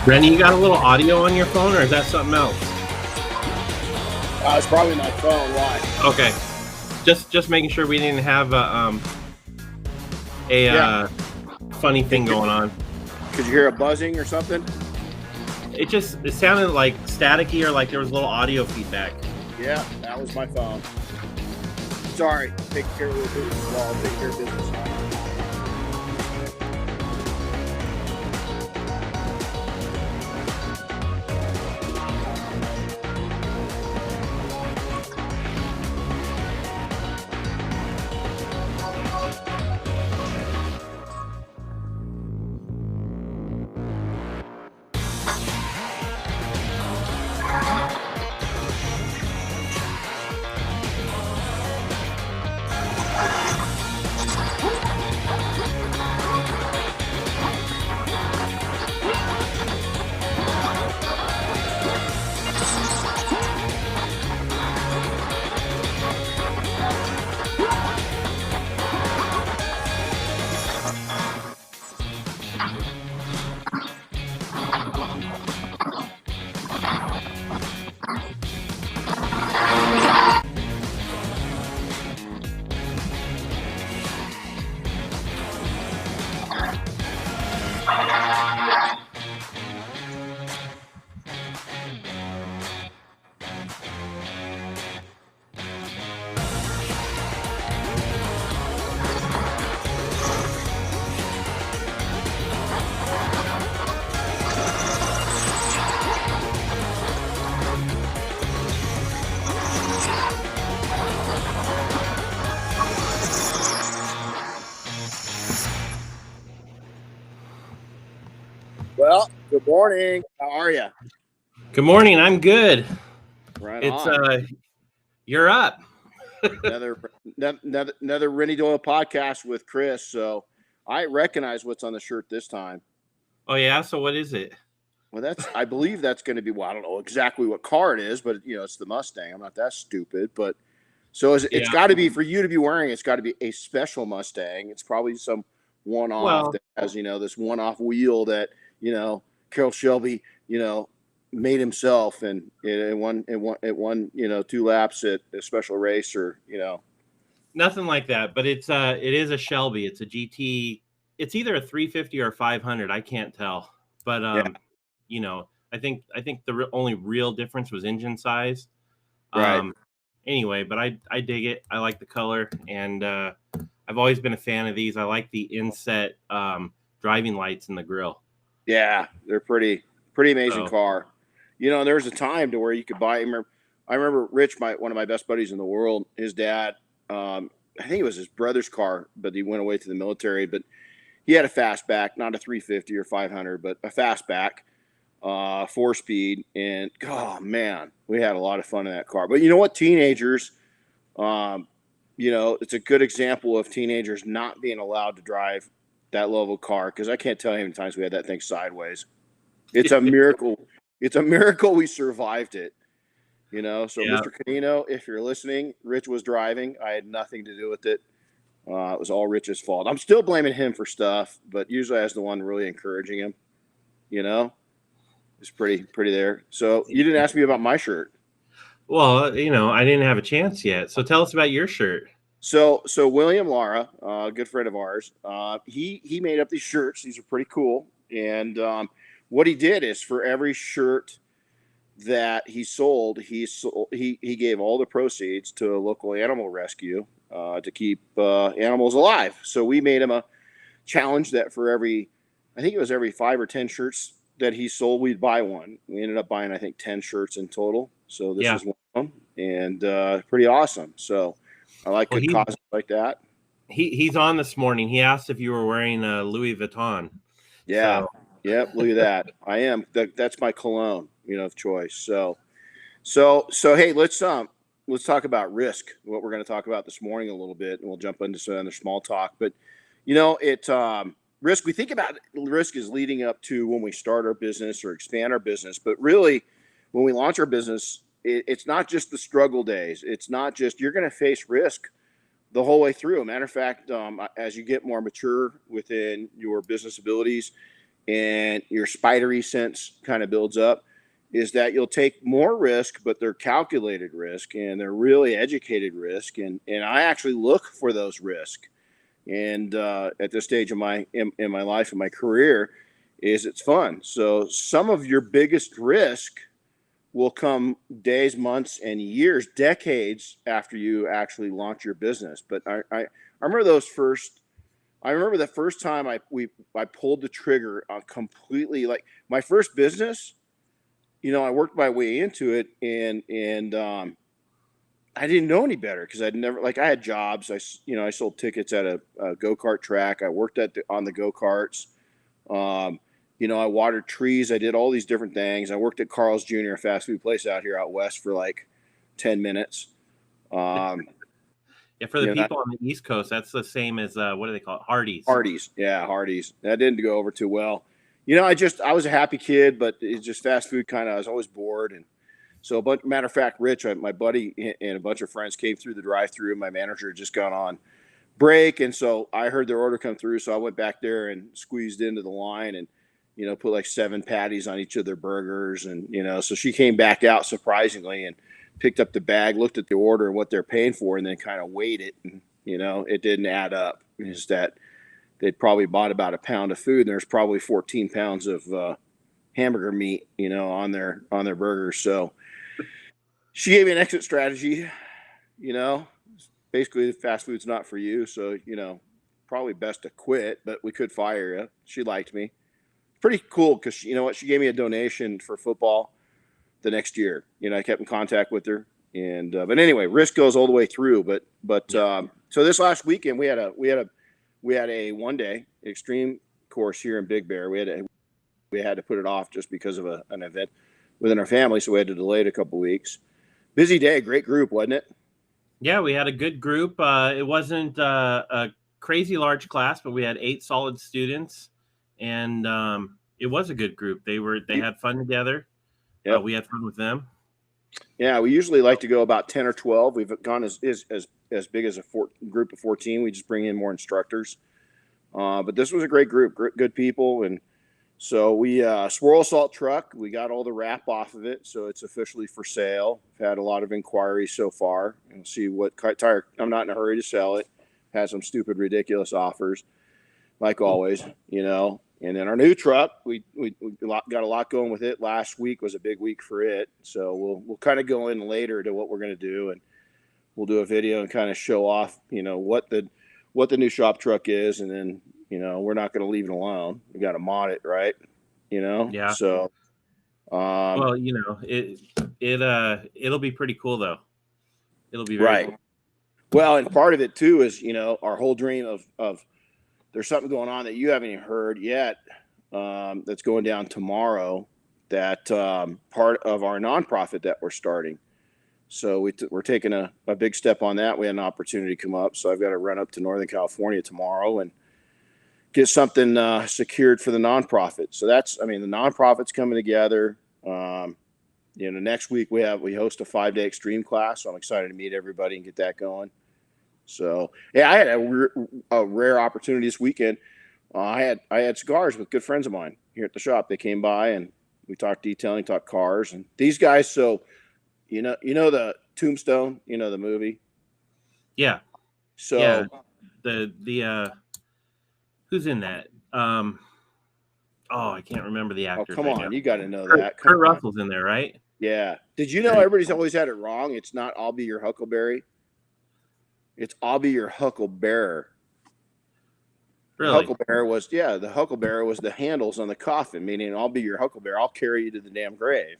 Renny, you got a little audio on your phone, or is that something else? It's probably my phone. Why? Okay, just making sure we didn't have a funny thing going on. Could you hear a buzzing or something? It sounded like staticky, or like there was a little audio feedback. Yeah, that was my phone. Sorry, take care of business. Well, I'll take care of business. Well, good morning. How are you? Good morning. I'm good. Right It's on. you're up. another Renny Doyle podcast with Chris. So I recognize what's on the shirt this time. Oh yeah. So what is it? Well, I believe that's going to be. Well, I don't know exactly what car it is, but it's the Mustang. I'm not that stupid, but it's got to be for you to be wearing. It's got to be a special Mustang. It's probably some one-off that has this one-off wheel that Carroll Shelby made himself, and it won 2 laps at a special race, or Nothing like that. But it is a Shelby. It's a GT. It's either a 350 or a 500. I can't tell. But I think the only real difference was engine size. Right. Anyway, but I dig it. I like the color, and I've always been a fan of these. I like the inset driving lights in the grill. Yeah, they're pretty amazing car. There was a time to where you could buy. I remember Rich, one of my best buddies in the world. His dad, I think it was his brother's car, but he went away to the military. But he had a fastback, not a 350 or 500, but a fastback, 4-speed. And oh man, we had a lot of fun in that car. But you know what, teenagers, it's a good example of teenagers not being allowed to drive that level car, because I can't tell you how many times we had that thing sideways. It's a miracle. It's a miracle we survived it. So yeah. Mr. Canino, if you're listening, Rich was driving. I had nothing to do with it. It was all Rich's fault. I'm still blaming him for stuff, but usually I was the one really encouraging him. It's pretty there. So you didn't ask me about my shirt. Well, I didn't have a chance yet. So tell us about your shirt. So William Lara, a good friend of ours, he made up these shirts. These are pretty cool. And what he did is, for every shirt that he sold, he gave all the proceeds to a local animal rescue to keep animals alive. So we made him a challenge that for every 5 or 10 shirts that he sold, we'd buy one. We ended up buying, I think, 10 shirts in total. So this is one of them, and pretty awesome. So I like good causes like that. He's on this morning. He asked if you were wearing Louis Vuitton. Yeah. So. Yep. Look at that. I am. That's my cologne, of choice. So hey, let's talk about risk. What we're going to talk about this morning a little bit, and we'll jump into some other small talk. But risk. We think about risk as leading up to when we start our business or expand our business, but really, when we launch our business, it's not just the struggle days. It's not just, you're going to face risk the whole way through. Matter of fact, as you get more mature within your business abilities, and your spidery sense kind of builds up, is that you'll take more risk, but they're calculated risk and they're really educated risk. And I actually look for those risks. And at this stage of in my life and my career, is it's fun. So some of your biggest risk will come days, months, and years, decades after you actually launch your business. But I remember those first. I remember the first time I pulled the trigger on completely, like my first business. I worked my way into it, and I didn't know any better because I'd never, like, I had jobs. I sold tickets at a go-kart track. I worked on the go-karts. I watered trees. I did all these different things. I worked at Carl's Jr., a fast food place out west for like 10 minutes. Yeah, for the people on the East Coast, that's the same as what do they call it? Hardee's. Hardee's, yeah, Hardee's. That didn't go over too well. I was a happy kid, but it's just fast food kind of. I was always bored, and so. But matter of fact, Rich, my buddy, and a bunch of friends came through the drive-through. My manager had just gone on break, and so I heard their order come through. So I went back there and squeezed into the line, and put like 7 patties on each of their burgers, and so she came back out surprisingly and picked up the bag, looked at the order and what they're paying for, and then kind of weighed it, and it didn't add up. It's that they'd probably bought about a pound of food, and there's probably 14 pounds of hamburger meat, on their burgers. So she gave me an exit strategy. Basically, fast food's not for you, so probably best to quit. But we could fire you. She liked me. Pretty cool because she gave me a donation for football the next year. I kept in contact with her, and but anyway, risk goes all the way through. But so this last weekend we had a 1-day extreme course here in Big Bear. We had to put it off just because of an event within our family, so we had to delay it a couple weeks. Busy day, great group, wasn't it? Yeah, we had a good group. It wasn't a crazy large class, but we had 8 solid students, and it was a good group. They had fun together. Yeah, we had fun with them. Yeah, we usually like to go about 10 or 12. We've gone as big as a group of 14. We just bring in more instructors. But this was a great group, good people. And so we swirl salt truck. We got all the wrap off of it, so it's officially for sale. We've had a lot of inquiries so far, and see what tire. I'm not in a hurry to sell it. Had some stupid, ridiculous offers, like always, And then our new truck, we got a lot going with it. Last week was a big week for it, so we'll kind of go in later to what we're going to do, and we'll do a video and kind of show off, what the new shop truck is, and then we're not going to leave it alone. We got to mod it, right? Yeah. So, well, it'll be pretty cool though. It'll be very cool. Well, and part of it too is our whole dream of there's something going on that you haven't even heard yet. That's going down tomorrow. That part of our nonprofit that we're starting. So we're taking a big step on that. We had an opportunity come up, so I've got to run up to Northern California tomorrow and get something secured for the nonprofit. So the nonprofit's coming together. Next week we host a 5-day extreme class. So I'm excited to meet everybody and get that going. So yeah, I had a rare opportunity this weekend. I had cigars with good friends of mine here at the shop. They came by and we talked detailing, talked cars, and these guys. So the Tombstone, the movie. Yeah. So yeah, the who's in that? I can't remember the actor. Oh, come on, you got to know that. Kurt Russell's in there, right? Yeah. Did you know everybody's always had it wrong? It's not "I'll be your Huckleberry." It's "I'll be your Hucklebearer." Really? The Hucklebearer was the handles on the coffin, meaning "I'll be your Hucklebearer. I'll carry you to the damn grave."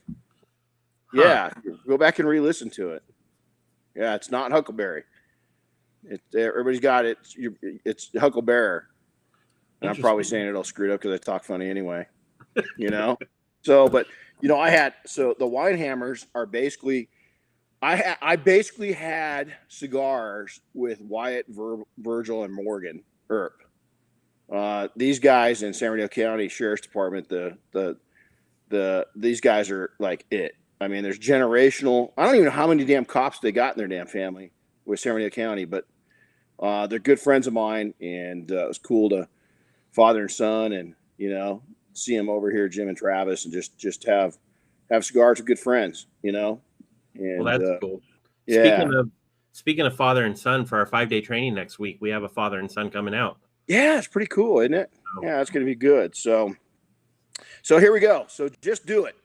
Huh. Yeah, go back and re-listen to it. Yeah, it's not Huckleberry. Everybody's got it. It's Hucklebearer. And I'm probably saying it all screwed up because I talk funny anyway. So, but the Winehammers are basically. I basically had cigars with Wyatt, Virgil, and Morgan Earp. These guys in San Bernardino County Sheriff's Department, these guys are like it. I mean, there's generational. I don't even know how many damn cops they got in their damn family with San Bernardino County, but they're good friends of mine, and it was cool to father and son, and see them over here, Jim and Travis, and just have cigars with good friends, you know. And Well, that's cool. yeah, Speaking of father and son, for our 5-day training next week, we have a father and son coming out. yeah, it's pretty cool, isn't it? So, Yeah, it's going to be good. So here we go. So just do it.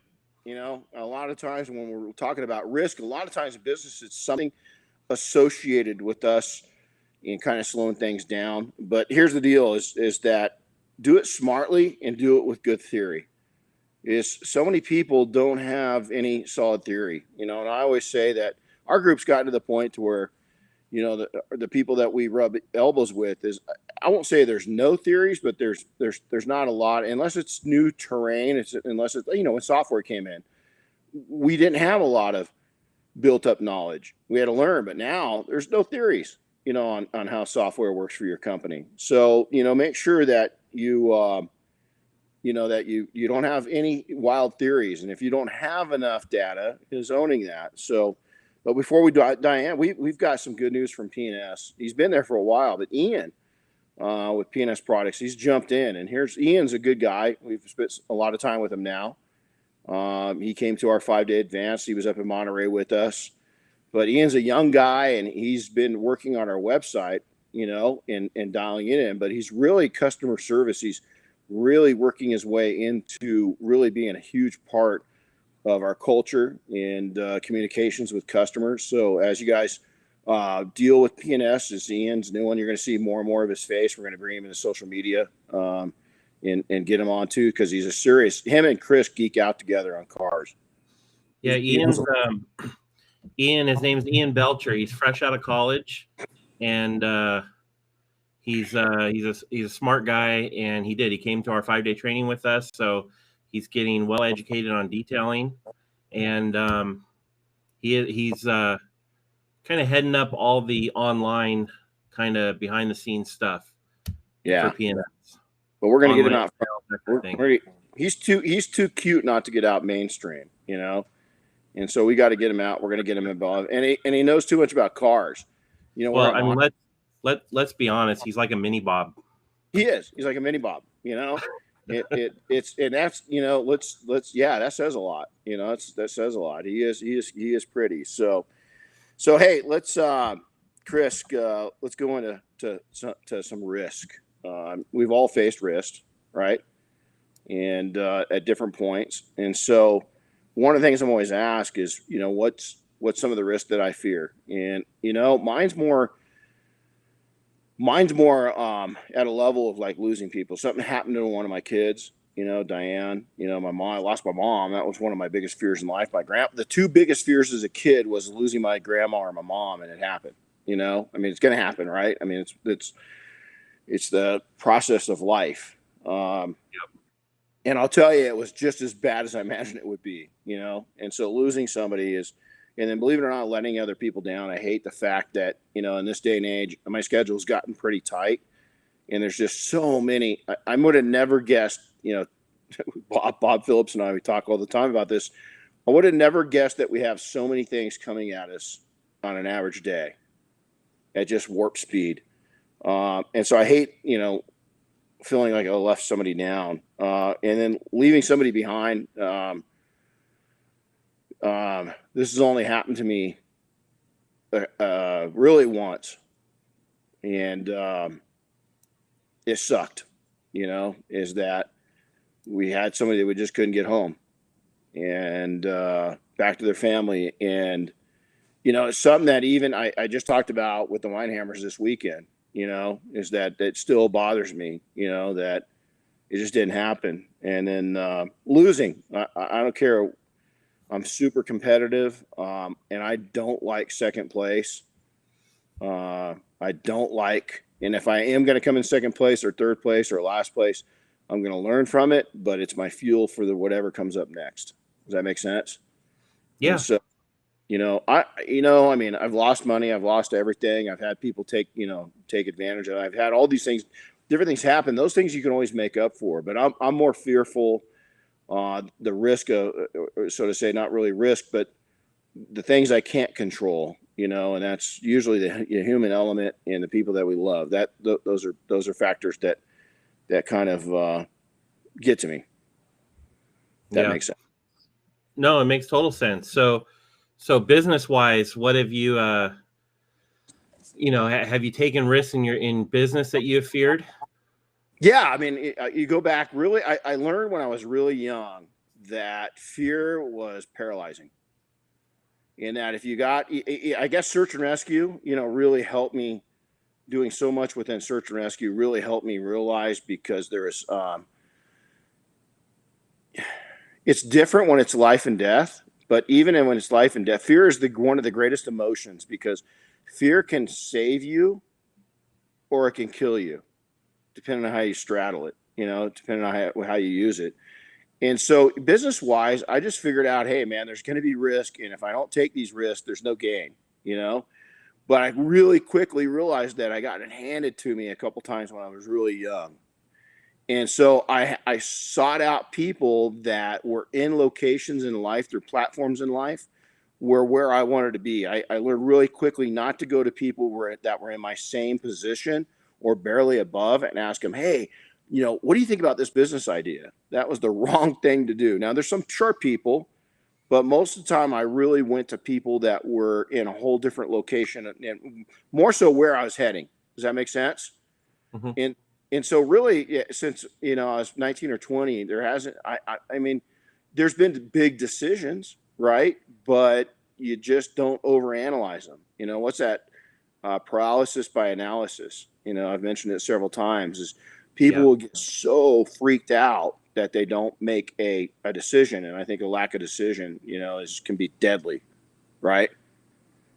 You know, a lot of times when we're talking about risk, a lot of times in business, it's something associated with us and kind of slowing things down. But here's the deal: is that do it smartly and do it with good theory. Is so many people don't have any solid theory, you know, and I always say that our group's gotten to the point to where, you know, the people that we rub elbows with is, I won't say there's no theories, but there's not a lot, unless it's new terrain. Unless it's, you know, when software came in, we didn't have a lot of built up knowledge. We had to learn, but now there's no theories, you know, on how software works for your company. So, you know, make sure that you know, that you don't have any wild theories. And if you don't have enough data, is owning that. So, but before we do, Diane, we've got some good news from P&S. He's been there for a while, but Ian, with P&S Products, he's jumped in. And Ian's a good guy. We've spent a lot of time with him now. He came to our 5-day advance. He was up in Monterey with us. But Ian's a young guy, and he's been working on our website, you know, and dialing it in. But he's really customer service. He's really working his way into really being a huge part of our culture and communications with customers. So as you guys deal with P&S, as Ian's new one, you're going to see more and more of his face. We're going to bring him into social media and get him on too, because he's a serious. Him and Chris geek out together on cars. yeah, Ian. His name's Ian Belcher. He's fresh out of college, and he's a smart guy. And he came to our 5-day training with us, so he's getting well educated on detailing, and he's kind of heading up all the online kind of behind the scenes stuff. Yeah, for P&S. But we're going to get him out. He's too cute not to get out mainstream, you know. And so we got to get him out. We're going to get him involved, and he knows too much about cars. You know, well, I mean, let's be honest. He's like a mini Bob. He is. He's like a mini Bob. You know, it's and that's, you know, let's yeah, that says a lot. You know, that says a lot. He is pretty. So hey, let's Chris, let's go into to some risk. We've all faced risk, right? And at different points, and so. One of the things I'm always asked is, you know, what's some of the risks that I fear? And, you know, mine's more at a level of like losing people. Something happened to one of my kids, you know, Diane, you know, I lost my mom. That was one of my biggest fears in life. The two biggest fears as a kid was losing my grandma or my mom. And it happened, you know, I mean, it's going to happen, right? I mean, it's the process of life. Yep. And I'll tell you, it was just as bad as I imagined it would be, you know? And so losing somebody is, and then believe it or not, letting other people down. I hate the fact that, you know, in this day and age, my schedule's gotten pretty tight and there's just so many. I would have never guessed, you know, Bob Phillips and I, we talk all the time about this. I would have never guessed that we have so many things coming at us on an average day at just warp speed. And so I hate, you know, feeling like I left somebody down, and then leaving somebody behind. This has only happened to me really once, and it sucked. You know, is that we had somebody that we just couldn't get home and back to their family, and you know, it's something that even I just talked about with the Winehammers this weekend. You know, is that still bothers me, you know, that it just didn't happen. And then losing, I don't care. I'm super competitive, and I don't like second place. I don't like, and if I am going to come in second place or third place or last place, I'm going to learn from it, but it's my fuel for whatever comes up next. Does that make sense? Yeah. And so, you know, I mean, I've lost money. I've lost everything. I've had people take advantage of it. I've had all these things, different things happen. Those things you can always make up for, but I'm more fearful, the risk of, so to say, not really risk, but the things I can't control, you know, and that's usually the human element and the people that we love. Those are factors that kind of get to me. That makes sense. No, it makes total sense. So business wise, what have you, have you taken risks in business that you have feared? Yeah. I mean, you go back really, I learned when I was really young that fear was paralyzing. And that if you got, I guess search and rescue, really helped me. Doing so much within search and rescue really helped me realize, because it's different when it's life and death, but even when it's life and death, fear is one of the greatest emotions, because fear can save you or it can kill you, depending on how you straddle it, depending on how you use it. And so business wise, I just figured out, hey man, there's going to be risk. And if I don't take these risks, there's no gain, but I really quickly realized that I got it handed to me a couple times when I was really young. And so I sought out people that were in locations in life, through platforms in life, where I wanted to be. I learned really quickly not to go to people that were in my same position or barely above and ask them, hey, what do you think about this business idea? That was the wrong thing to do. Now, there's some sharp people, but most of the time I really went to people that were in a whole different location, and more so where I was heading. Does that make sense? Mm-hmm. And so really, yeah, since, I was 19 or 20, there hasn't, I mean, there's been big decisions, right? But you just don't overanalyze them. What's that? Paralysis by analysis. I've mentioned it several times, is people will get so freaked out that they don't make a decision. And I think a lack of decision, can be deadly. Right.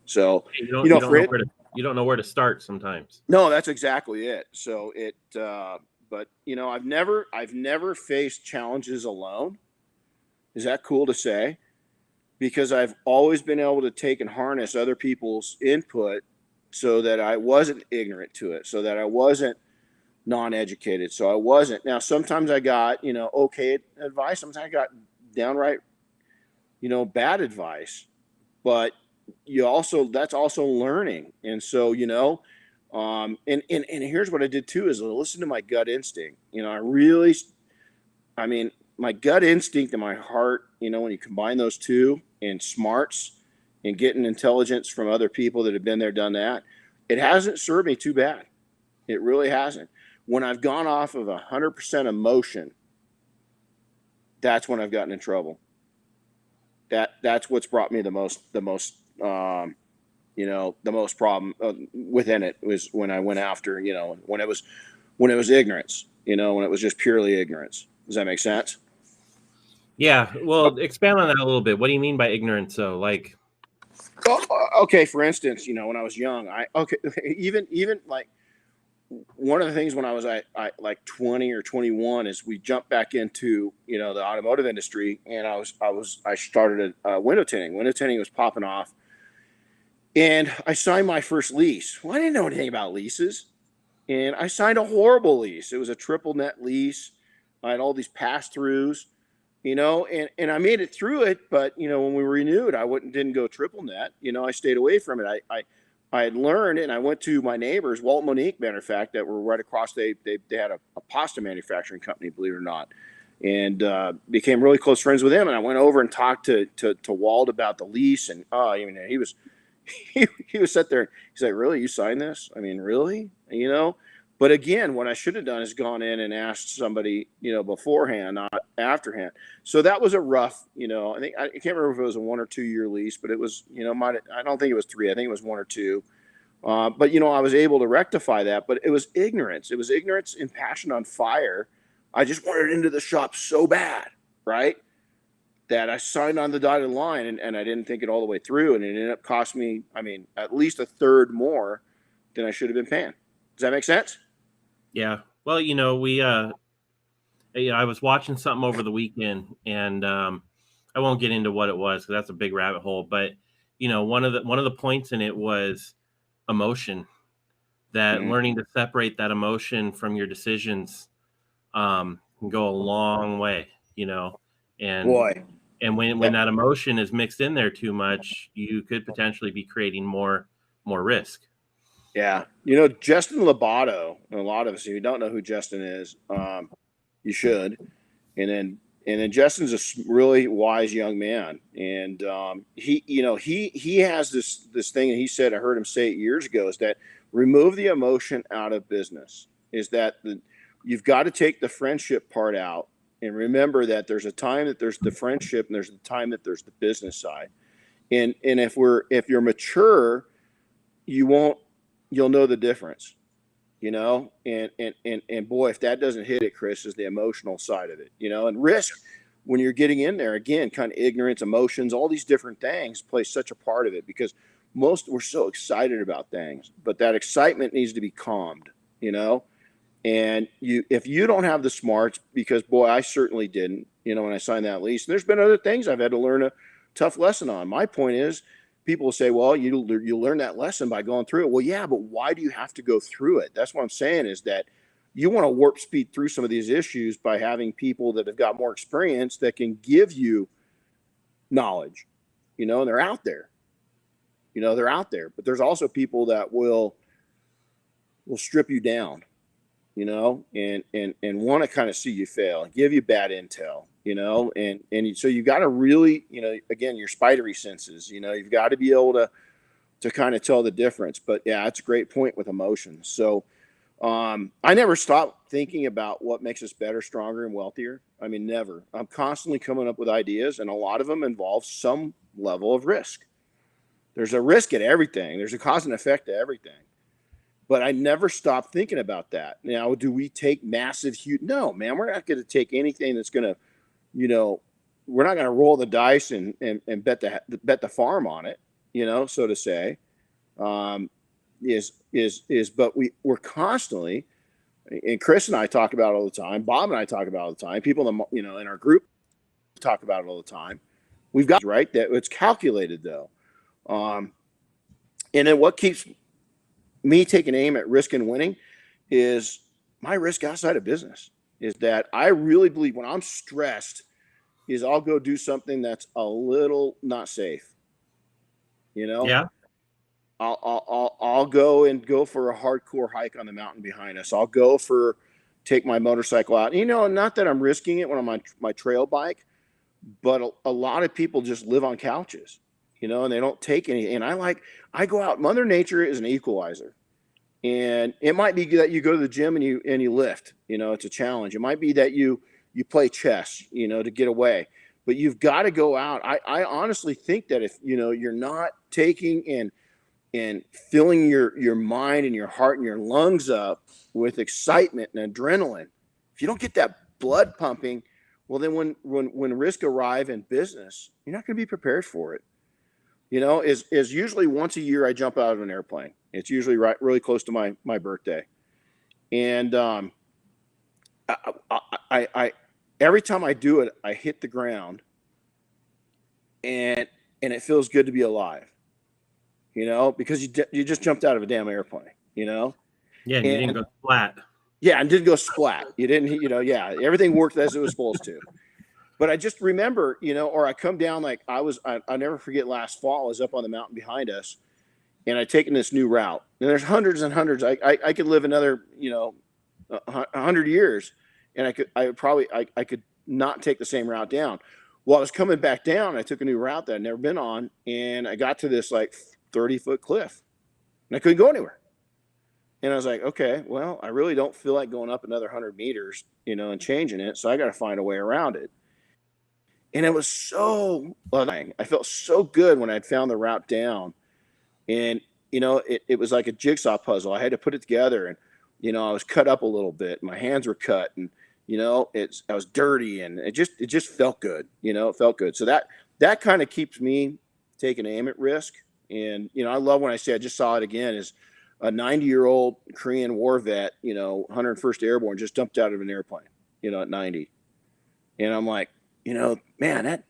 So, you don't know where to start sometimes. No, that's exactly it. So but I've never faced challenges alone. Is that cool to say? Because I've always been able to take and harness other people's input, so that I wasn't ignorant to it, so that I wasn't non-educated. So I wasn't. Now, sometimes I got, okay advice. Sometimes I got downright, bad advice, but that's also learning. And so, and here's what I did too, is listen to my gut instinct. My gut instinct and my heart, when you combine those two, and smarts and getting intelligence from other people that have been there, done that, it hasn't served me too bad. It really hasn't. When I've gone off of 100% emotion, that's when I've gotten in trouble. That's what's brought me the most problem within it, was when I went after, when it was ignorance, when it was just purely ignorance. Does that make sense? Yeah. Well, expand on that a little bit. What do you mean by ignorance? So, like, okay, for instance, when I was young, even like, one of the things when I was like 20 or 21 is we jumped back into, the automotive industry, and I started window tinting. Window tinting was popping off, and I signed my first lease. Well, I didn't know anything about leases, and I signed a horrible lease. It was a triple net lease. I had all these pass-throughs, and I made it through it. But, when we renewed, I didn't go triple net. I stayed away from it. I had learned, and I went to my neighbors, Walt Monique, matter of fact, that were right across. They had a pasta manufacturing company, believe it or not, and became really close friends with him. And I went over and talked to Walt about the lease, and he was he was sat there. He's like, "Really, you signed this? I mean, really?" But again, what I should have done is gone in and asked somebody, beforehand, not afterhand. So that was a rough, I can't remember if it was a 1 or 2 year lease, but it was, I don't think it was 3. I think it was 1 or 2. But I was able to rectify that. But it was ignorance. It was ignorance and passion on fire. I just wanted into the shop so bad, right, that I signed on the dotted line, and I didn't think it all the way through, and it ended up costing me, at least a third more than I should have been paying. Does that make sense? Yeah. Well, I was watching something over the weekend, and I won't get into what it was, because that's a big rabbit hole. But one of the points in it was emotion. That learning to separate that emotion from your decisions can go a long way. And Boy. And when that emotion is mixed in there too much, you could potentially be creating more risk. Yeah. Justin Labato, and a lot of us, if you don't know who Justin is, you should. And then And then Justin's a really wise young man, and he has this thing, and he said, I heard him say it years ago, is that remove the emotion out of business. Is that you've got to take the friendship part out, and remember that there's a time that there's the friendship, and there's the time that there's the business side. And if you're mature, you'll know the difference. And boy, if that doesn't hit it, Chris, is the emotional side of it, and risk when you're getting in there, again, kind of ignorance, emotions, all these different things play such a part of it, because we're so excited about things, but that excitement needs to be calmed, and if you don't have the smarts, because boy, I certainly didn't, when I signed that lease, and there's been other things I've had to learn a tough lesson on. My point is, people will say, well, you learn that lesson by going through it. Well, yeah, but why do you have to go through it? That's what I'm saying, is that you want to warp speed through some of these issues by having people that have got more experience that can give you knowledge, and they're out there. They're out there. But there's also people that will strip you down, and want to kind of see you fail and give you bad intel, and so you got to really, again, your spidery senses, you've got to be able to kind of tell the difference. But yeah, it's a great point with emotions. So I never stop thinking about what makes us better, stronger, and wealthier. I mean, never. I'm constantly coming up with ideas, and a lot of them involve some level of risk. There's a risk at everything. There's a cause and effect to everything. But I never stop thinking about that. Now, do we take massive, huge? No, man, we're not going to take anything that's going to, we're not going to roll the dice and bet the farm on it, so to say. But we're constantly, and Chris and I talk about it all the time. Bob and I talk about it all the time. People in our group talk about it all the time. We've got right that it's calculated though. And then what keeps me taking aim at risk and winning is my risk outside of business. Is that I really believe when I'm stressed, is I'll go do something that's a little not safe. Yeah. I'll go for a hardcore hike on the mountain behind us. I'll take my motorcycle out. Not that I'm risking it when I'm on my trail bike, but a lot of people just live on couches, and they don't take any. And I go out. Mother Nature is an equalizer, and it might be that you go to the gym and you lift. It's a challenge. It might be that you play chess, to get away. But you've got to go out. I honestly think that if you're not taking and filling your mind and your heart and your lungs up with excitement and adrenaline, if you don't get that blood pumping, well, then when risk arrive in business, you're not going to be prepared for it. Is usually once a year I jump out of an airplane. It's usually really close to my birthday, and I every time I do it, I hit the ground, and it feels good to be alive. Because you just jumped out of a damn airplane. Yeah, and you didn't go splat. Yeah, and didn't go splat. You didn't. Yeah, everything worked as it was supposed to. But I just remember, or I come down like I never forget last fall. I was up on the mountain behind us, and I'd taken this new route. And there's hundreds and hundreds. I could live another 100 years, and I could not take the same route down. Well, I was coming back down. I took a new route that I'd never been on, and I got to this 30-foot cliff, and I couldn't go anywhere. And I was like, okay, well, I really don't feel like going up another 100 meters, and changing it. So I got to find a way around it. And it was so annoying. I felt so good when I'd found the route down. And, it was like a jigsaw puzzle. I had to put it together, and, I was cut up a little bit. My hands were cut, and, I was dirty, and it just felt good. It felt good. So that kind of keeps me taking aim at risk. And, I love when I say, I just saw it again, is a 90-year-old Korean war vet, 101st Airborne, just jumped out of an airplane, at 90. And I'm like, man, that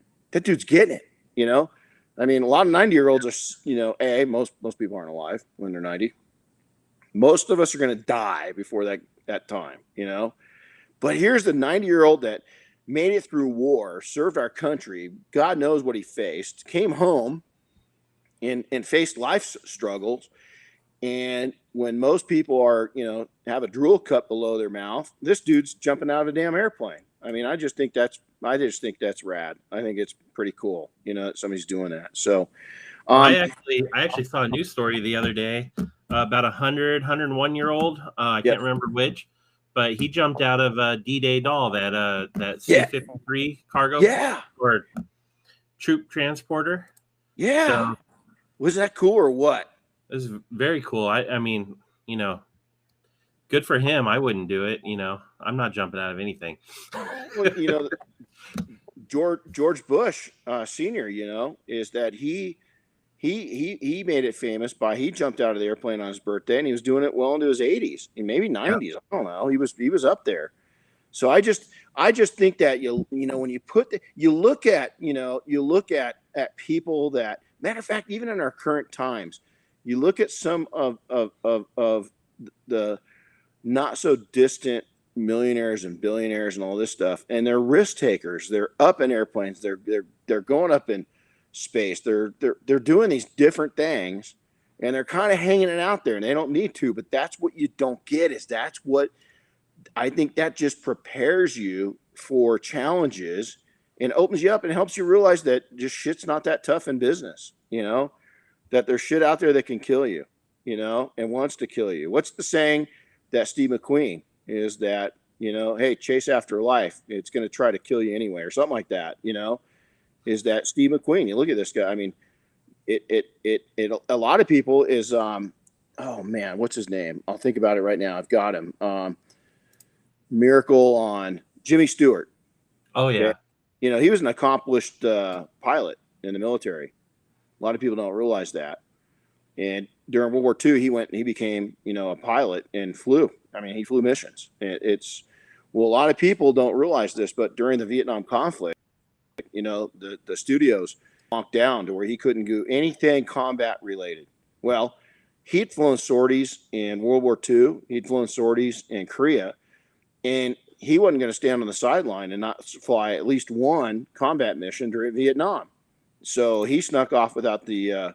dude's getting it, I mean, a lot of 90-year-olds are, most people aren't alive when they're 90. Most of us are going to die before that time, But here's the 90-year-old that made it through war, served our country. God knows what he faced, came home and faced life struggles. And when most people are, have a drool cup below their mouth, this dude's jumping out of a damn airplane. I mean, I just think that's I just think that's rad. I think it's pretty cool, that somebody's doing that. So, Well, I actually saw a news story the other day about 101-year-old. I yeah, can't remember which, but he jumped out of D-Day Doll, that yeah, C-53 cargo yeah, or troop transporter. yeah. So Was that cool or what? it was very cool. I mean, good for him. I wouldn't do it. I'm not jumping out of anything. Well, George Bush Senior, is that he made it famous by he jumped out of the airplane on his birthday, and he was doing it well into his 80s and maybe 90s. I don't know. He was up there. So I just think that when you look at people that, matter of fact, even in our current times, you look at some of the not so distant millionaires and billionaires and all this stuff, and they're risk takers. They're up in airplanes. They're going up in space. They're doing these different things, and they're kind of hanging it out there, and they don't need to. But that's what you don't get. That's what I think that just prepares you for challenges and opens you up and helps you realize that just shit's not that tough in business. That there's shit out there that can kill you, and wants to kill you. What's the saying that Steve McQueen is that, hey, chase after life. It's going to try to kill you anyway, or something like that, is that Steve McQueen. You look at this guy. I mean, a lot of people is, oh man, what's his name? I'll think about it right now. I've got him. Miracle on Jimmy Stewart. Oh yeah. Okay? He was an accomplished pilot in the military. A lot of people don't realize that. And during World War II, he became, a pilot and flew. I mean, he flew missions. A lot of people don't realize this, but during the Vietnam conflict, the studios locked down to where he couldn't do anything combat related. Well, he'd flown sorties in World War II. He'd flown sorties in Korea, and he wasn't going to stand on the sideline and not fly at least one combat mission during Vietnam. So he snuck off without the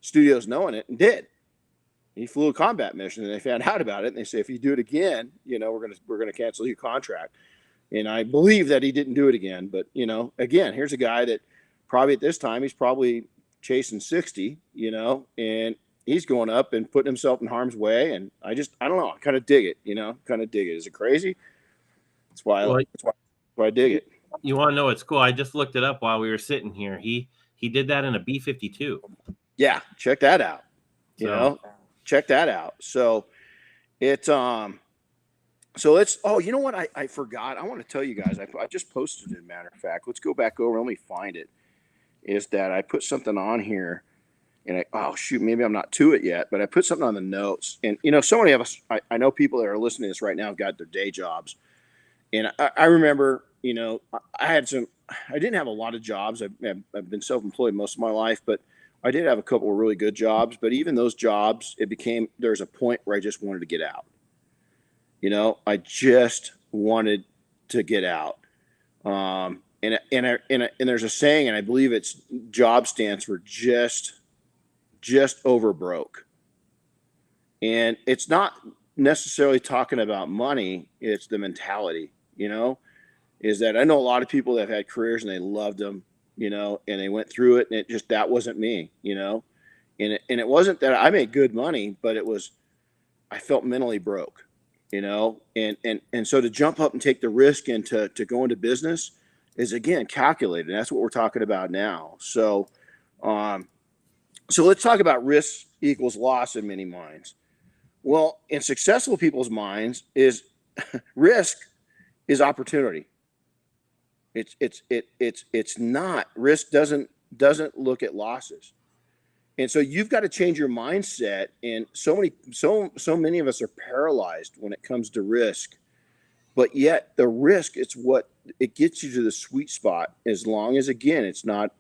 studios knowing it, and did. He flew a combat mission, and they found out about it. And they say, if you do it again, we're gonna cancel your contract. And I believe that he didn't do it again. But again, here's a guy that probably at this time he's probably chasing 60, and he's going up and putting himself in harm's way. And I don't know. I kind of dig it. Kind of dig it. Is it crazy? That's why I dig it. You want to know what's cool? I just looked it up while we were sitting here. He did that in a B-52. Yeah, check that out. Check that out. So it's so let's, you know what? I forgot. I want to tell you guys, I just posted it, matter of fact. Let's go back over. Let me find it. Is that I put something on here, and maybe I'm not to it yet, but I put something on the notes. And so many of us, I know people that are listening to this right now have got their day jobs. And I remember, I didn't have a lot of jobs. I've been self-employed most of my life, but I did have a couple of really good jobs. But even those jobs, there's a point where I just wanted to get out. I just wanted to get out. And there's a saying, and I believe it's job stands for just over broke. And it's not necessarily talking about money. It's the mentality, is that I know a lot of people that have had careers and they loved them, and they went through it, and that wasn't me, and it wasn't that I made good money, but I felt mentally broke, and so to jump up and take the risk and to go into business is, again, calculated. And that's what we're talking about now. So let's talk about risk equals loss in many minds. Well, in successful people's minds is risk is opportunity. It's not. Risk doesn't look at losses. And so you've got to change your mindset. And so many of us are paralyzed when it comes to risk. But yet the risk, it gets you to the sweet spot, as long as, again, it's not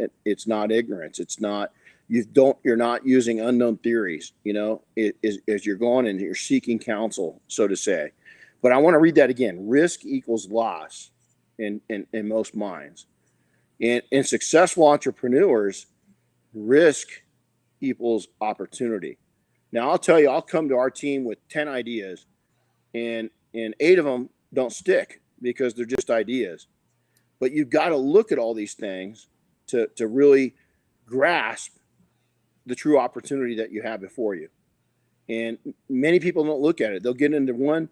ignorance. It's not, you're not using unknown theories, as you're going and you're seeking counsel, so to say. But I want to read that again. Risk equals loss in most minds. In successful entrepreneurs, risk equals opportunity. Now, I'll tell you, I'll come to our team with 10 ideas, and 8 of them don't stick because they're just ideas. But you've got to look at all these things to really grasp the true opportunity that you have before you. And many people don't look at it. They'll get into one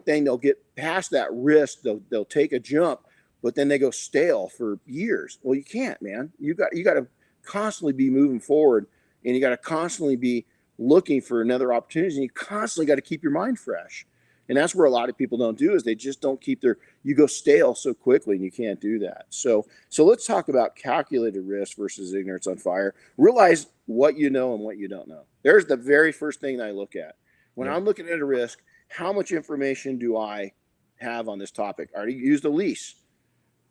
thing, they'll get past that risk, they'll take a jump, but then they go stale for years. Well, you can't, man. You got to constantly be moving forward, and you got to constantly be looking for another opportunity, and you constantly got to keep your mind fresh. And that's where a lot of people don't do, is they just don't keep you go stale so quickly, and you can't do that. So let's talk about calculated risk versus ignorance on fire. Realize what you know and what you don't know. There's the very first thing that I look at. When I'm looking at a risk, how much information do I have on this topic? I already used a lease.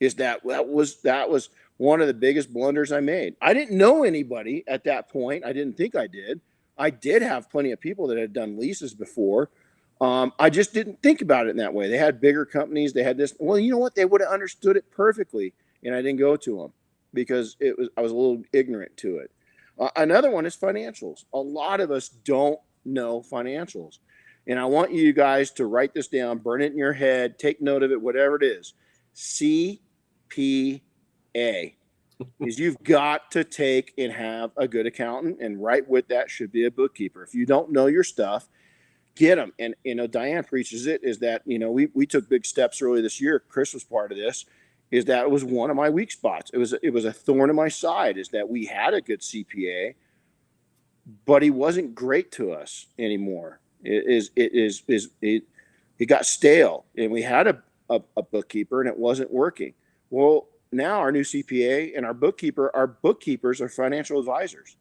That was one of the biggest blunders I made. I didn't know anybody at that point. I didn't think I did. I did have plenty of people that had done leases before. I just didn't think about it in that way. They had bigger companies. They had this. Well, you know what? They would have understood it perfectly, and I didn't go to them because I was a little ignorant to it. Another one is financials. A lot of us don't know financials, and I want you guys to write this down, burn it in your head, take note of it, whatever it is. CPA is you've got to take and have a good accountant, and right with that should be a bookkeeper. If you don't know your stuff, get them. And, Diane preaches it, is that, we took big steps early this year. Chris was part of this, is that it was one of my weak spots. It was a thorn in my side, is that we had a good CPA, but he wasn't great to us anymore. It got stale, and we had a bookkeeper, and it wasn't working. Well, now our new CPA and our bookkeepers are financial advisors.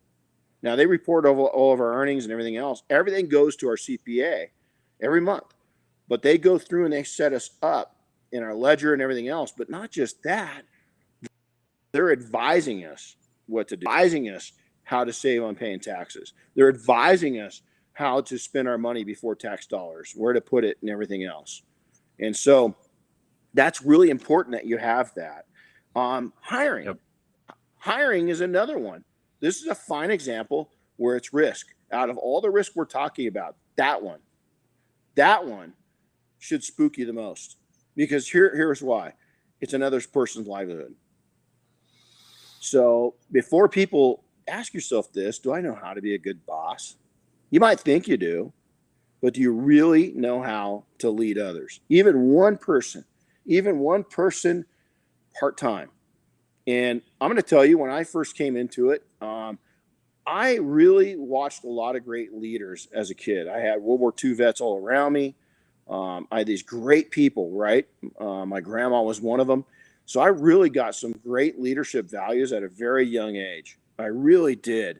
Now, they report all of our earnings and everything else. Everything goes to our CPA every month, but they go through and they set us up in our ledger and everything else. But not just that, they're advising us what to do, advising us how to save on paying taxes. They're advising us how to spend our money before tax dollars, where to put it and everything else. And so that's really important that you have that. Hiring. Yep. Hiring is another one. This is a fine example where it's risk. Out of all the risk we're talking about, that one should spook you the most, because here's why. It's another person's livelihood. So before people, ask yourself this: do I know how to be a good boss? You might think you do, but do you really know how to lead others? Even one person part-time. And I'm going to tell you, when I first came into it, I really watched a lot of great leaders as a kid. I had World War II vets all around me. I had these great people, right? My grandma was one of them. So I really got some great leadership values at a very young age. I really did.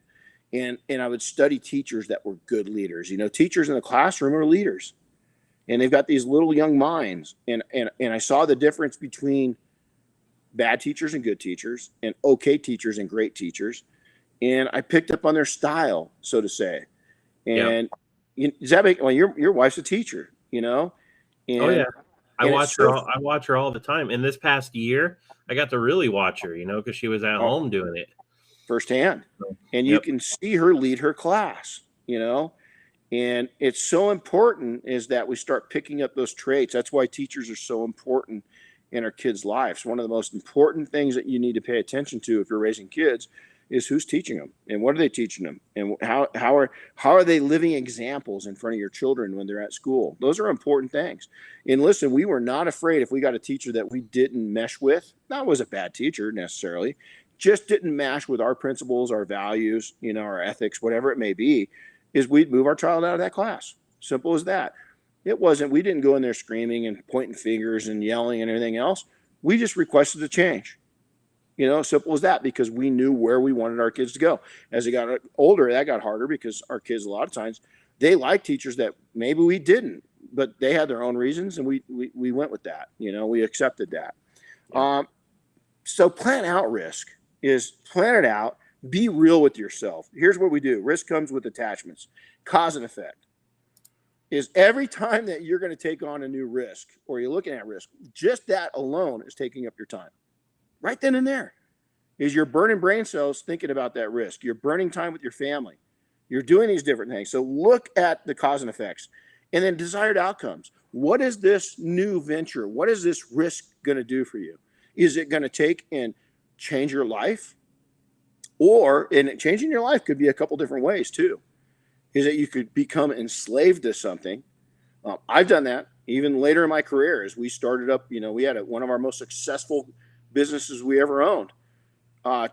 And I would study teachers that were good leaders. Teachers in the classroom are leaders. And they've got these little young minds. And I saw the difference between bad teachers and good teachers, and okay teachers and great teachers. And I picked up on their style, so to say. And does that make, well, your wife's a teacher, And, oh yeah, I watch her all the time. And this past year, I got to really watch her, because she was at home doing it firsthand. And you can see her lead her class, And it's so important is that we start picking up those traits. That's why teachers are so important in our kids' lives. One of the most important things that you need to pay attention to if you're raising kids is who's teaching them, and what are they teaching them, and how are they living examples in front of your children when they're at school. Those are important things. And listen, we were not afraid if we got a teacher that we didn't mesh with. That was a bad teacher necessarily, just didn't mesh with our principles, our values, our ethics, whatever it may be, is we'd move our child out of that class. Simple as that. It wasn't, we didn't go in there screaming and pointing fingers and yelling and everything else. We just requested a change. Simple as that, because we knew where we wanted our kids to go. As they got older, that got harder, because our kids, a lot of times, they like teachers that maybe we didn't, but they had their own reasons, and we went with that. We accepted that. Yeah. So plan out risk is plan it out, be real with yourself. Here's what we do. Risk comes with attachments, cause and effect. Is every time that you're going to take on a new risk, or you're looking at risk, just that alone is taking up your time. Right then and there is you're burning brain cells thinking about that risk. You're burning time with your family. You're doing these different things. So look at the cause and effects, and then desired outcomes. What is this new venture? What is this risk going to do for you? is it going to take and change your life? And changing your life could be a couple different ways too. Is that you could become enslaved to something. I've done that even later in my career as we started up. We had one of our most successful businesses we ever owned.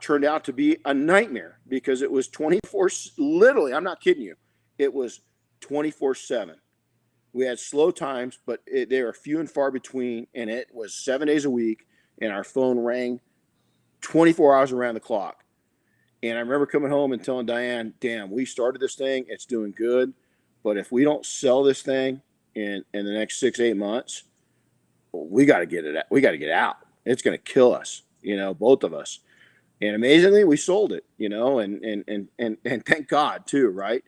Turned out to be a nightmare because it was 24, literally, I'm not kidding you. It was 24/7. We had slow times, but they were few and far between. And it was 7 days a week. And our phone rang 24 hours around the clock. And I remember coming home and telling Diane, damn, we started this thing. It's doing good. But if we don't sell this thing in the next 6-8 months, we got to get it. We got to get out. It's going to kill us, both of us. And amazingly, we sold it, and thank God too, right?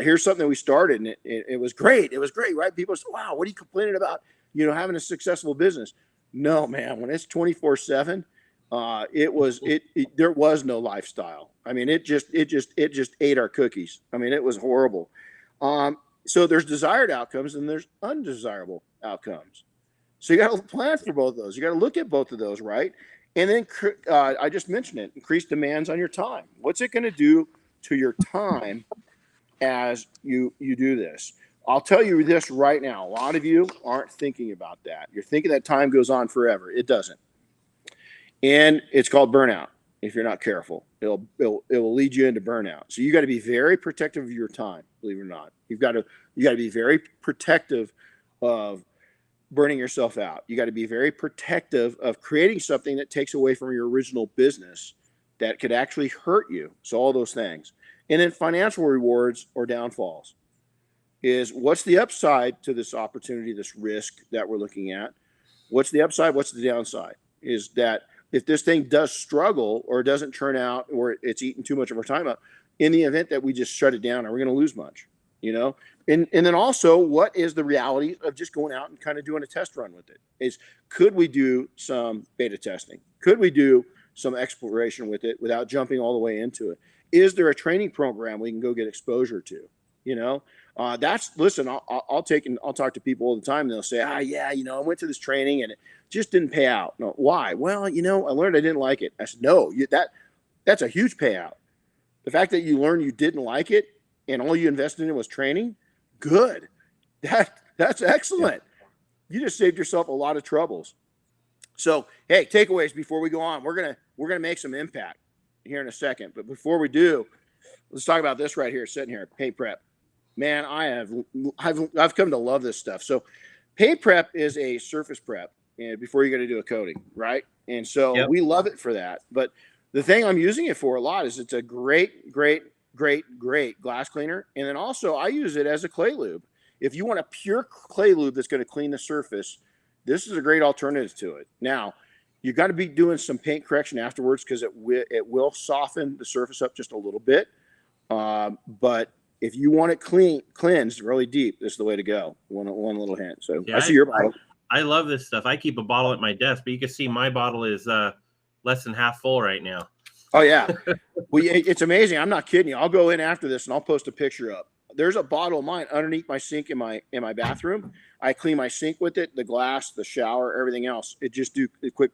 Here's something we started, and it was great. It was great, right? People say, wow, what are you complaining about, having a successful business? No, man, when it's 24/7, there was no lifestyle. I mean, it just ate our cookies. I mean, it was horrible. So there's desired outcomes and there's undesirable outcomes. So you got to plan for both of those. You got to look at both of those, right? And then I just mentioned it, increased demands on your time. What's it going to do to your time as you do this? I'll tell you this right now. A lot of you aren't thinking about that. You're thinking that time goes on forever. It doesn't. And it's called burnout. If you're not careful, it will lead you into burnout. So you got to be very protective of your time, believe it or not. You got to be very protective of burning yourself out. You got to be very protective of creating something that takes away from your original business that could actually hurt you. So all those things. And then financial rewards or downfalls is what's the upside to this opportunity, this risk that we're looking at? What's the upside? What's the downside? Is that if this thing does struggle or doesn't turn out or it's eating too much of our time up, in the event that we just shut it down, are we going to lose much? And then also, what is the reality of just going out and kind of doing a test run with it? Could we do some beta testing? Could we do some exploration with it without jumping all the way into it? Is there a training program we can go get exposure to? Listen, I'll talk to people all the time and they'll say, yeah, I went to this training and it just didn't pay out. No, why? Well, I learned I didn't like it. I said, no, that's a huge payout. The fact that you learned you didn't like it and all you invested in was training, good. That's excellent. Yeah. You just saved yourself a lot of troubles. So, hey, takeaways before we go on. We're gonna make some impact here in a second, but before we do, let's talk about this right here, sitting here, paint prep. Man, I've come to love this stuff. So, paint prep is a surface prep, and before you got to do a coating, right? And so we love it for that. But the thing I'm using it for a lot is it's a great glass cleaner. And then also I use it as a clay lube. If you want a pure clay lube that's going to clean the surface, this is a great alternative to it. Now, you got to be doing some paint correction afterwards because it will soften the surface up just a little bit. But if you want it cleansed really deep, this is the way to go. One little hint. So I see your bottle. I love this stuff. I keep a bottle at my desk, but you can see my bottle is less than half full right now. Oh yeah. It's amazing. I'm not kidding you. I'll go in after this and I'll post a picture up. There's a bottle of mine underneath my sink in my bathroom. I clean my sink with it, the glass, the shower, everything else. It just do quick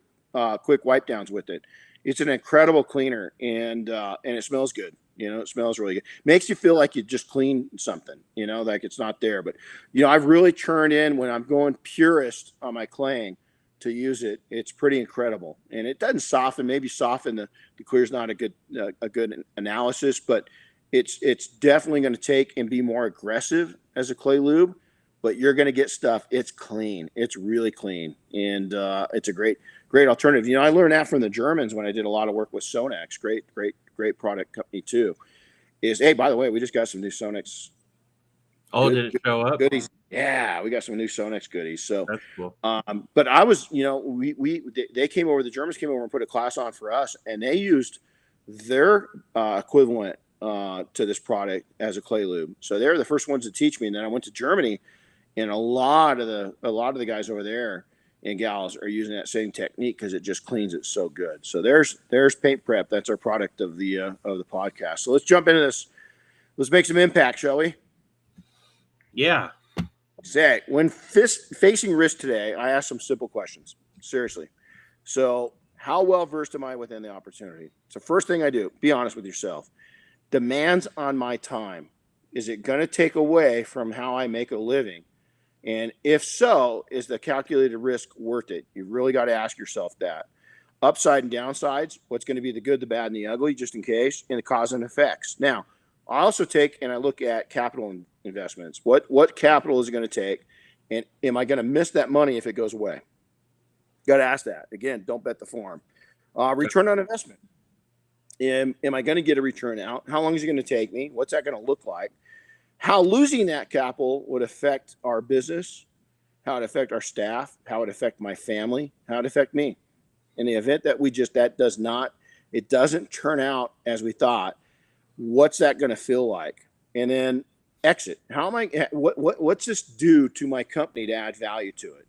wipe downs with it. It's an incredible cleaner and it smells good. It smells really good. Makes you feel like you just cleaned something, like it's not there. But, I've really turned in when I'm going purist on my claying to use it. It's pretty incredible. And it doesn't soften, the clear's not a good analysis, but it's definitely going to take and be more aggressive as a clay lube, but you're going to get stuff. It's clean. It's really clean. And it's a great alternative. I learned that from the Germans when I did a lot of work with Sonex. Great product company too. Hey, by the way, we just got some new Sonex. Oh, did it show up? Goodies. Yeah, we got some new Sonex goodies. So that's cool. But I was, they came over, the Germans came over and put a class on for us, and they used their equivalent to this product as a clay lube. So they're the first ones to teach me. And then I went to Germany, and a lot of the guys over there and gals are using that same technique because it just cleans it so good. So there's paint prep. That's our product of the podcast. So let's jump into this. Let's make some impact, shall we? Yeah. Zach, when facing risk today, I asked some simple questions. Seriously. So how well versed am I within the opportunity? So first thing I do, be honest with yourself. Demands on my time. Is it going to take away from how I make a living? And if so, is the calculated risk worth it? You really got to ask yourself that. Upside and downsides, what's going to be the good, the bad, and the ugly, just in case, and the cause and effects. Now, I also take and I look at capital investments. What capital is it going to take? And am I going to miss that money if it goes away? Got to ask that. Again, don't bet the farm. Return on investment. Am I going to get a return out? How long is it going to take me? What's that going to look like? How losing that capital would affect our business, how it affect our staff, how it affect my family, how it affect me. In the event that it doesn't turn out as we thought, what's that going to feel like? And then exit. What's this do to my company to add value to it?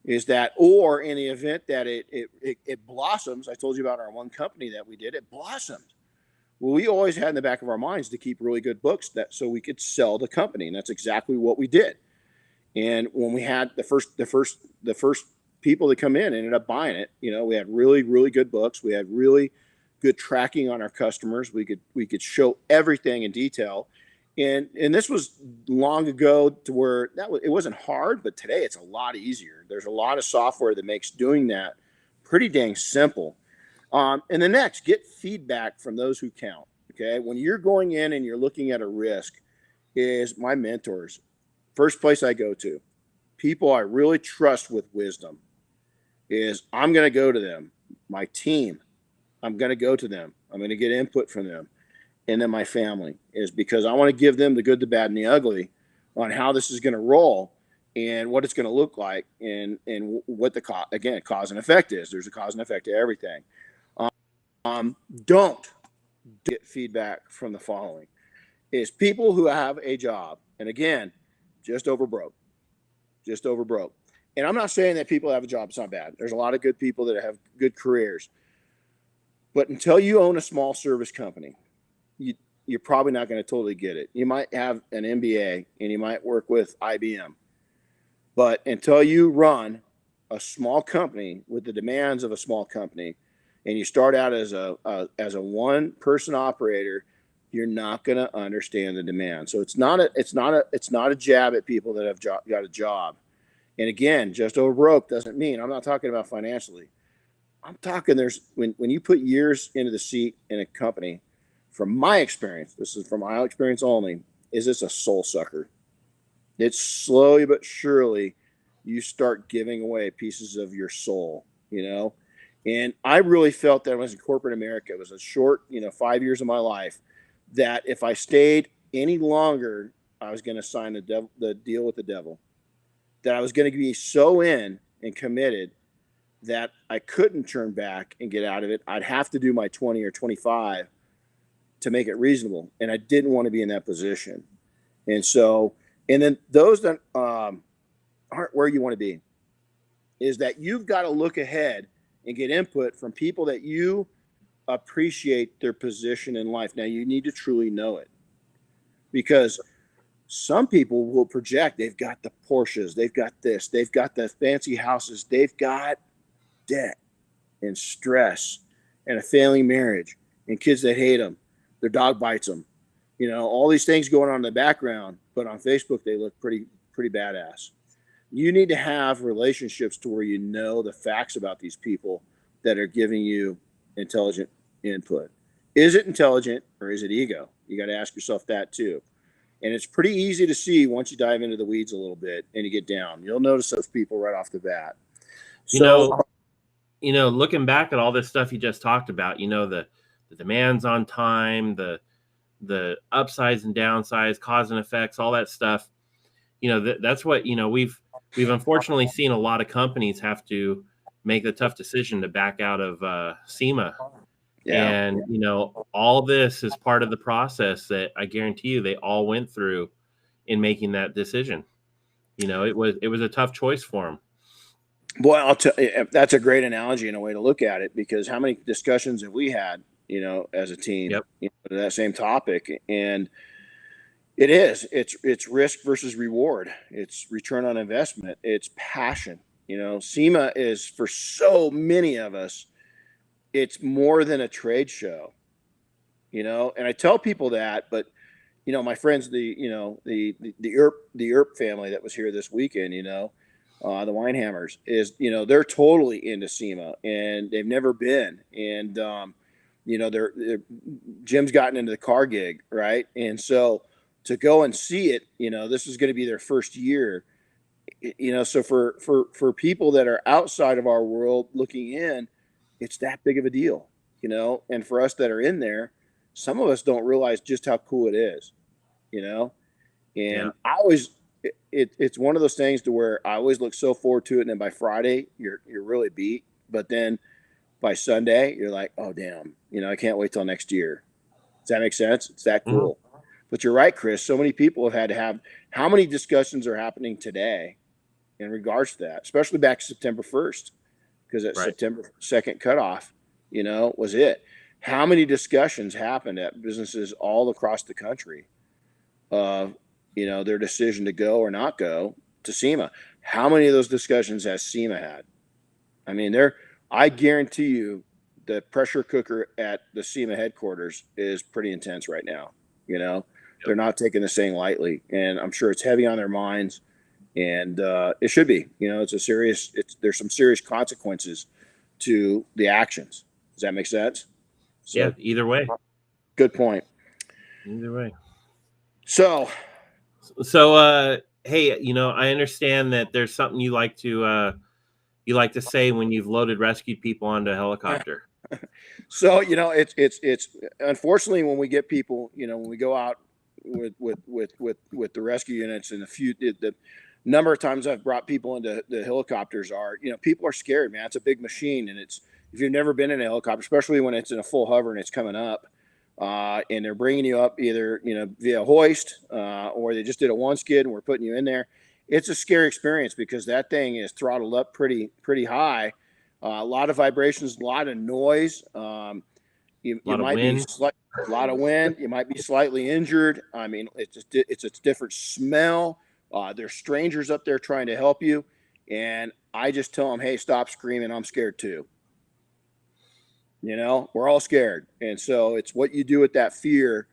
Is that, or in the event that it blossoms, I told you about our one company that we did, it blossomed. Well, we always had in the back of our minds to keep really good books so we could sell the company. And that's exactly what we did. And when we had the first people that come in ended up buying it, we had really, really good books. We had really good tracking on our customers. We could show everything in detail. And this was long ago to where it wasn't hard, but today it's a lot easier. There's a lot of software that makes doing that pretty dang simple. And the next, get feedback from those who count. Okay. When you're going in and you're looking at a risk, is my mentors. First place I go to, people I really trust with wisdom, is I'm going to go to them. My team, I'm going to go to them. I'm going to get input from them. And then my family, is because I want to give them the good, the bad, and the ugly on how this is going to roll and what it's going to look like and what the cause and effect is. There's a cause and effect to everything. Don't get feedback from the following: is people who have a job, and again, just over broke. And I'm not saying that people have a job, it's not bad. There's a lot of good people that have good careers. But until you own a small service company, you're probably not going to totally get it. You might have an MBA and you might work with IBM. But until you run a small company with the demands of a small company, and you start out as a one-person operator, you're not going to understand the demand. So it's not a jab at people that have got a job. And again, just over broke doesn't mean, I'm not talking about financially. I'm talking when you put years into the seat in a company, from my experience, this is from my experience only, is this a soul sucker. It's slowly but surely you start giving away pieces of your soul, And I really felt that when I was in corporate America, it was a short, 5 years of my life, that if I stayed any longer, I was going to sign the deal with the devil. That I was going to be so in and committed that I couldn't turn back and get out of it. I'd have to do my 20 or 25 to make it reasonable. And I didn't want to be in that position. And then those that aren't where you want to be, is that you've got to look ahead and get input from people that you appreciate their position in life. Now, you need to truly know it, because some people will project they've got the Porsches, they've got this, they've got the fancy houses, they've got debt and stress and a failing marriage and kids that hate them, their dog bites them, all these things going on in the background, but on Facebook they look pretty badass. You need to have relationships to where you know the facts about these people that are giving you intelligent input. Is it intelligent or is it ego? You got to ask yourself that too. And it's pretty easy to see once you dive into the weeds a little bit and you get down. You'll notice those people right off the bat. Looking back at all this stuff you just talked about, the demands on time, the upsides and downsides, cause and effects, all that stuff. That's what, we've unfortunately seen a lot of companies have to make the tough decision to back out of SEMA. Yeah. And, all this is part of the process that I guarantee you they all went through in making that decision. It was a tough choice for them. Boy, I'll tell you, that's a great analogy and a way to look at it, because how many discussions have we had, as a team, yep. That same topic? And it's risk versus reward. It's return on investment. It's passion. SEMA is, for so many of us, it's more than a trade show, and I tell people that, but my friends, the Earp family that was here this weekend, the Winehammers, is, they're totally into SEMA, and they've never been. And, they're Jim's gotten into the car gig, right? And so to go and see it, this is going to be their first year, so for people that are outside of our world looking in, it's that big of a deal, and for us that are in there, some of us don't realize just how cool it is. And Yeah. I always, it's one of those things to where I always look so forward to it. And then by Friday, you're really beat. But then by Sunday, you're like, oh, damn, I can't wait till next year. Does that make sense? It's that cool. Mm-hmm. But you're right, Chris. So many people have had to have, how many discussions are happening today in regards to that, especially back September 1st, because that September 2nd cutoff, was it. How many discussions happened at businesses all across the country of, their decision to go or not go to SEMA? How many of those discussions has SEMA had? I mean, I guarantee you the pressure cooker at the SEMA headquarters is pretty intense right now. They're not taking this thing lightly, and I'm sure it's heavy on their minds, and it should be. There's some serious consequences to the actions. Does that make sense? So, yeah, either way. Good point. Either way. So, hey, I understand that there's something you like to say when you've loaded rescued people onto a helicopter. So, it's unfortunately when we get people, when we go out with the rescue units, and the number of times I've brought people into the helicopters are, people are scared, man. It's a big machine, and if you've never been in a helicopter, especially when it's in a full hover and it's coming up, and they're bringing you up either, via hoist, or they just did a one skid and we're putting you in there. It's a scary experience because that thing is throttled up pretty high. A lot of vibrations, a lot of noise. You might be a lot of wind. You might be slightly injured. I mean, it's a different smell. There's strangers up there trying to help you, and I just tell them, hey, stop screaming. I'm scared too. We're all scared. And so it's what you do with that fear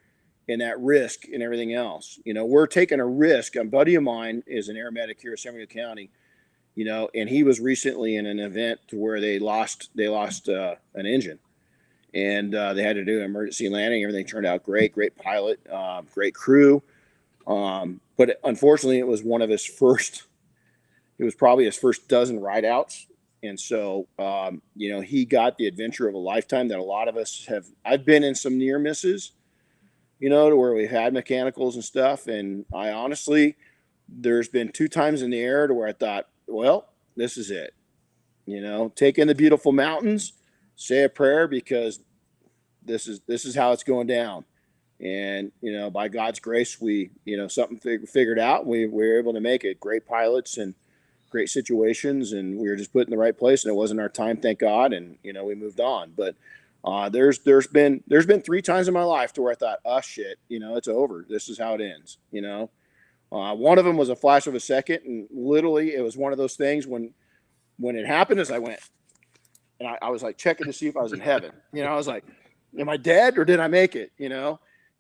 and that risk and everything else. We're taking a risk. A buddy of mine is an air medic here in San Diego County, and he was recently in an event to where they lost an engine, and they had to do an emergency landing. Everything turned out great pilot, great crew. But unfortunately it was probably his first dozen ride outs. And so, he got the adventure of a lifetime that a lot of us have. I've been in some near misses, to where we've had mechanicals and stuff. And I honestly, there's been 2 times in the air to where I thought, well, this is it. Take in the beautiful mountains, say a prayer, because this is how it's going down. And, by God's grace, we, something figured out. We were able to make it. Great pilots and great situations, and we were just put in the right place, and it wasn't our time, thank God. And we moved on. But there's been 3 times in my life to where I thought, oh shit, it's over. This is how it ends. One of them was a flash of a second, and literally it was one of those things when it happened, as I went, and I was like checking to see if I was in heaven. I was like, am I dead or did I make it?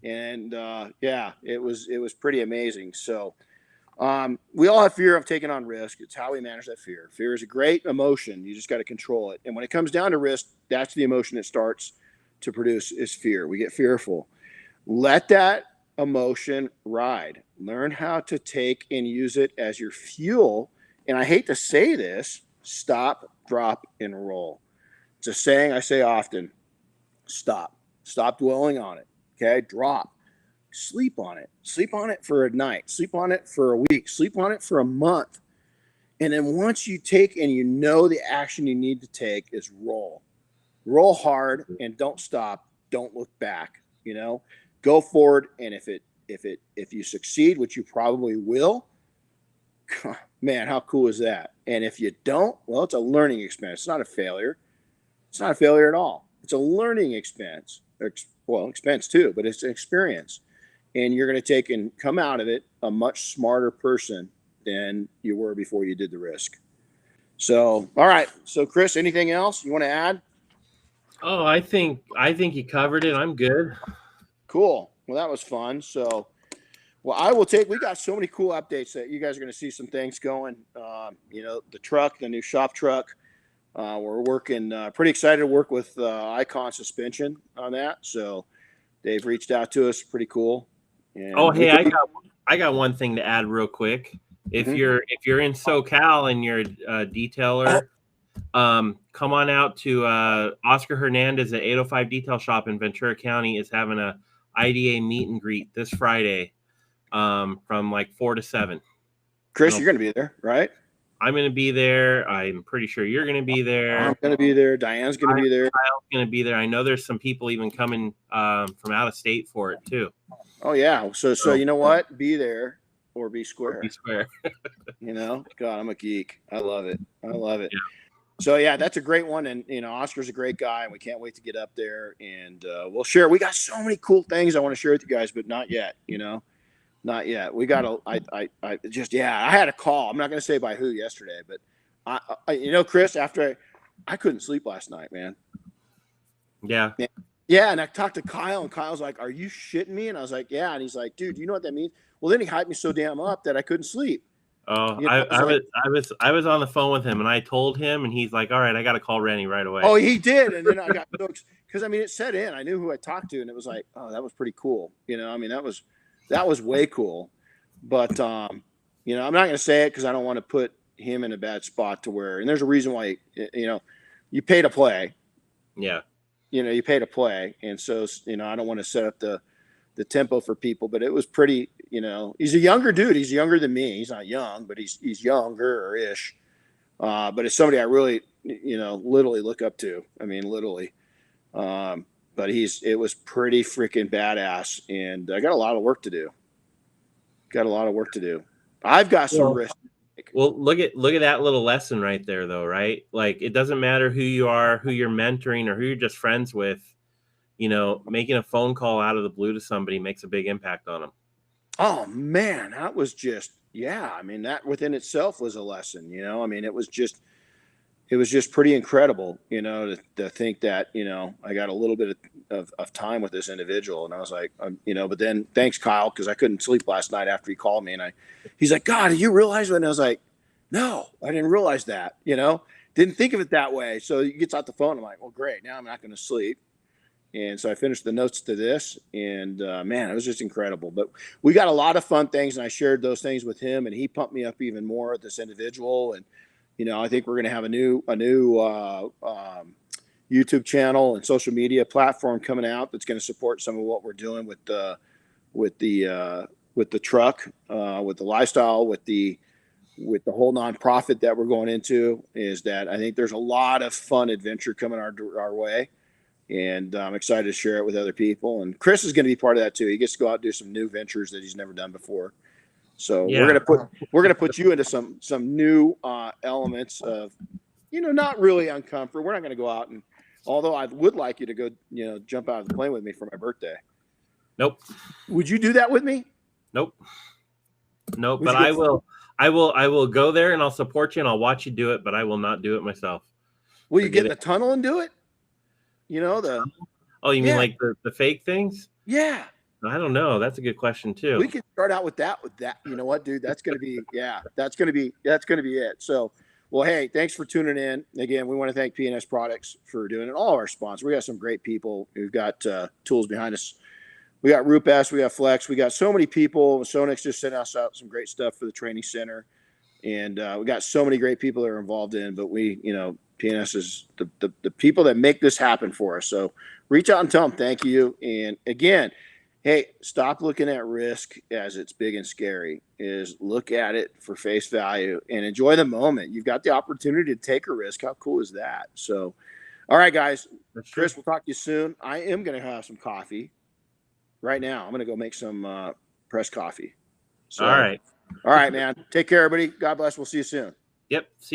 And yeah, it was pretty amazing. So we all have fear of taking on risk. It's how we manage that fear. Fear is a great emotion. You just got to control it. And when it comes down to risk, that's the emotion it starts to produce, is fear. We get fearful. Let that emotion ride. Learn how to take and use it as your fuel. And I hate to say this, stop, drop, and roll. It's a saying I say often. Stop dwelling on it. Okay. Drop. Sleep on it for a night, sleep on it for a week, sleep on it for a month. And then once you take and the action you need to take is roll hard, and don't stop. Don't look back, go forward. And if you succeed, which you probably will, man, how cool is that? And if you don't, well, it's a learning experience. It's not a failure. It's not a failure at all. It's a learning expense. Well, expense too, but it's an experience. And you're going to take and come out of it a much smarter person than you were before you did the risk. So, all right. So, Chris, anything else you want to add? Oh, I think you covered it. I'm good. Cool. Well, that was fun. So, well, I will take. We got so many cool updates that you guys are going to see some things going. The truck, the new shop truck. We're working. Pretty excited to work with Icon Suspension on that. So they've reached out to us. Pretty cool. Oh, And hey, I got one thing to add real quick. If you're in SoCal and you're a detailer, come on out to Oscar Hernandez at 805 Detail Shop in Ventura County is having a IDA meet and greet this Friday from like 4 to 7. Chris, you're going to be there, right? I'm going to be there. I'm pretty sure you're going to be there. I'm going to be there. Diane's going to be there. Kyle's going to be there. I know there's some people even coming from out of state for it too. Oh yeah. So you know what? Be there or be square. Be square. God, I'm a geek. I love it. Yeah. So yeah, that's a great one. And Oscar's a great guy, and we can't wait to get up there and we'll share. We got so many cool things I want to share with you guys, but not yet. Not yet. We got to. I had a call. I'm not going to say by who yesterday, but Chris, after I couldn't sleep last night, man. Yeah. Yeah, and I talked to Kyle, and Kyle's like, "Are you shitting me?" And I was like, "Yeah." And he's like, "Dude, you know what that means?" Well, then he hyped me so damn up that I couldn't sleep. Oh, I was on the phone with him, and I told him, and he's like, "All right, I got to call Renny right away." Oh, he did, and then I got because it set in. I knew who I talked to, and it was like, "Oh, that was pretty cool." That was way cool. But I'm not going to say it because I don't want to put him in a bad spot to where. And there's a reason why you pay to play. Yeah. You pay to play, and so I don't want to set up the tempo for people. But it was pretty. He's a younger dude. He's younger than me. He's not young, but he's younger-ish. But it's somebody I really literally look up to. I mean, literally. But it was pretty freaking badass, and I got a lot of work to do. I've got some risk. Well, look at that little lesson right there, though, right? Like, it doesn't matter who you are, who you're mentoring, or who you're just friends with. Making a phone call out of the blue to somebody makes a big impact on them. Oh man, that was just I mean, that within itself was a lesson. I mean, it was just pretty incredible. To think that I got a little bit of time with this individual, and I was like, But then thanks, Kyle, because I couldn't sleep last night after he called me, and he's like, God, did you realize when? I was like, no, I didn't realize that. Didn't think of it that way. So he gets out the phone. I'm like, well, great. Now I'm not going to sleep. And so I finished the notes to this, and man, it was just incredible. But we got a lot of fun things, and I shared those things with him, and he pumped me up even more at this individual. And I think we're going to have a new YouTube channel and social media platform coming out that's going to support some of what we're doing with the truck, with the lifestyle, with the whole nonprofit that we're going into. Is that I think there's a lot of fun adventure coming our way. And I'm excited to share it with other people. And Chris is going to be part of that too. He gets to go out and do some new ventures that he's never done before. So we're gonna put you into some new elements of, not really uncomfort. We're not going to go out, and although I would like you to go, jump out of the plane with me for my birthday. Nope. Would you do that with me? Nope. But I will go there, and I'll support you, and I'll watch you do it. But I will not do it myself. Will you get in the tunnel and do it? You mean like the fake things? Yeah. I don't know. That's a good question too. We can start out with that. You know what, dude? That's going to be it. So, well, hey, thanks for tuning in. Again, we want to thank P&S Products for doing it. All our sponsors. We got some great people who've got tools behind us. We got Rupes, we got Flex, we got so many people. Sonex just sent us out some great stuff for the training center, and we got so many great people that are involved in. But we, P&S is the people that make this happen for us. So reach out and tell them thank you. And again, hey, stop looking at risk as it's big and scary. Is look at it for face value and enjoy the moment. You've got the opportunity to take a risk. How cool is that? So, all right, guys. Chris, we'll talk to you soon. I am going to have some coffee right now. I'm going to go make some pressed coffee. So, all right, man. Take care, everybody. God bless. We'll see you soon. Yep. See you.